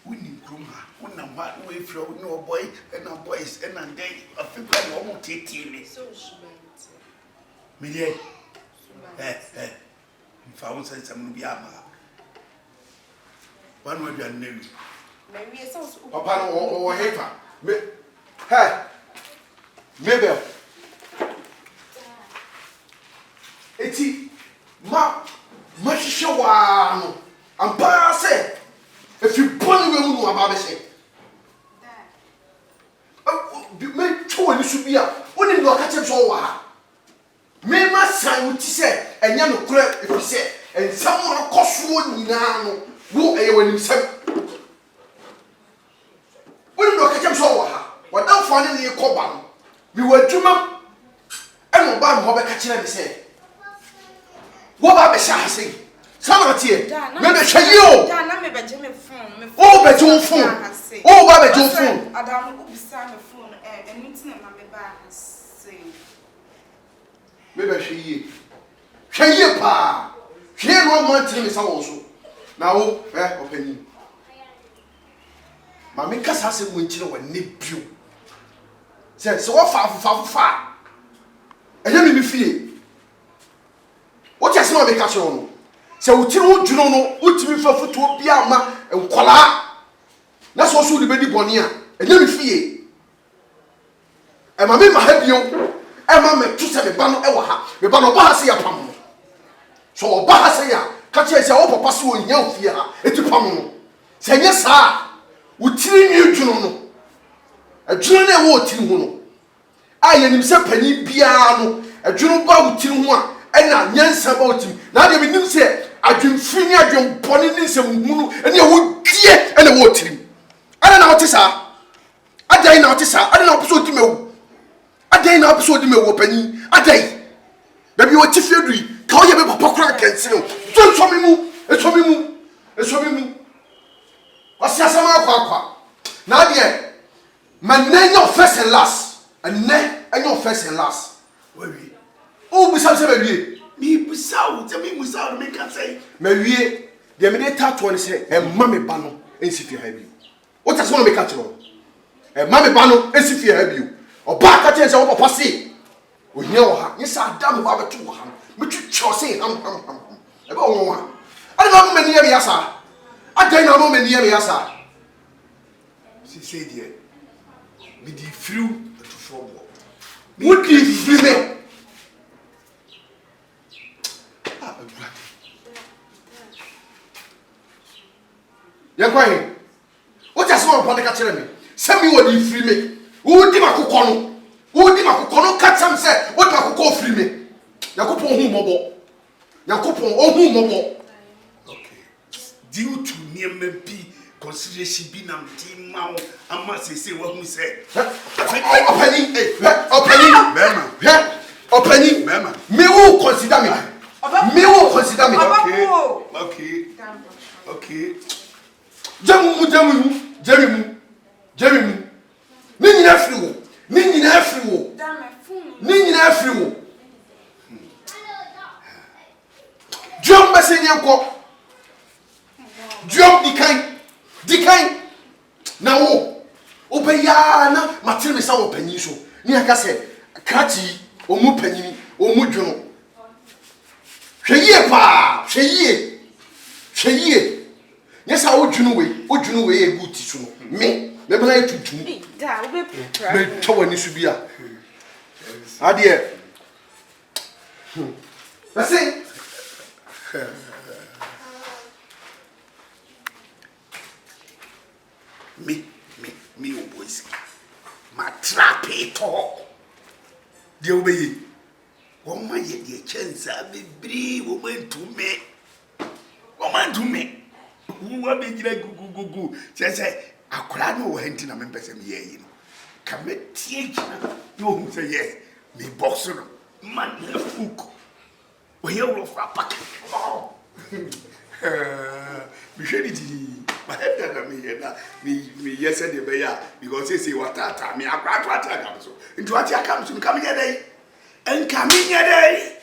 winning Gruma, when I'm one way from no boy and no boys and a day of people won't take me. So she went. Me, found some Biama. One way you knew. Maybe it's also Papa or Heifer. Hey, Mabel. Eti, ma show one. I'm passing. If you put me on my baby, make sure you should be up. When you look at him, so me must sign what he said, and you know, if he said, and someone cost one now, who are when himself. When you look at him, so what I'm finding in your coban, we were two men, and no bad mother catching him say. What about the Shah? Some here, maybe show you. Oh, but your phone. Oh, Baba, your phone. I don't beside the phone and meeting my baby say. Maybe she pa. She ain't 1 month to me also. Now, opinion. Mammy Cass has a winter when nip you. Says so far. And then me feel. What has not make us on? So we tell you no, ultimate for to be a man and kola. That's also the baby bonia. And then fear. And my mamma help you. And mamma to say the banner ewa. The banner bahasi ya pamu. So bahasi ya. Catch us a opa pasu in young fear. It's a pamu. Say yes, sir. We tell you no. A journey war till I am himself penny piano. A journal bow till one. And now, yes, about him. Now, they will say, I dream free, I dream bonniness and moon, and you would dear and a water. I don't know what is I day not is I don't know episode to me. I day not episode to me opening. A day. Baby, what if you do? Call your papa crack and say, don't show me move. It's for me move. It's for me move. What's your summer? Now, dear, my name your first and last, and neck and your first and last. Oh, we shall say, me, we sound, we sound, make us say, Marie, the immediate touch one say, and Mammy Bano, and see if you have you. What does one make catch on? And Mammy Bano, and see if you have you. Or back at your own passy. We know her, yes, I damn about 2 ham, but you say, about one. I don't know many areas are. I don't know many areas are. She said, dear, be the few to forward. Would you free me? You're going. What does one want to catch me? Send me what you free me. Who did my cocono? Who did my cocono catch some say? What my cocoa free me? Yakupo who mobile. Yakupo who mobile. Okay. Due to near me consideration being a team now, I must say what we say. Opening, opening, Mama. Me who consider me. Me who consider me. Okay. Jeremy. Nini na free. Jump message yanko. Jump the kind. Now, obeya na matiri me sa opanyi so. Ni aka se krati omu panyi omu dwono. Hweye pa, hweye. Yes, I would you know way a good tissue. Me, never like to me. Me, Tower Nisubia. Adia. That's it. Me, Oboy Siki. My trap it all. The obey. One man yet the chance I be brave woman to me. Who are being like go. Say, I could know hunting a member of me. Come take you say yes. Me boxer, man, hook. We are off a packet. Oh, be ready to my head. Me yesterday, because they say what I me. I got what I come so. Into what I come to come here, and come in here.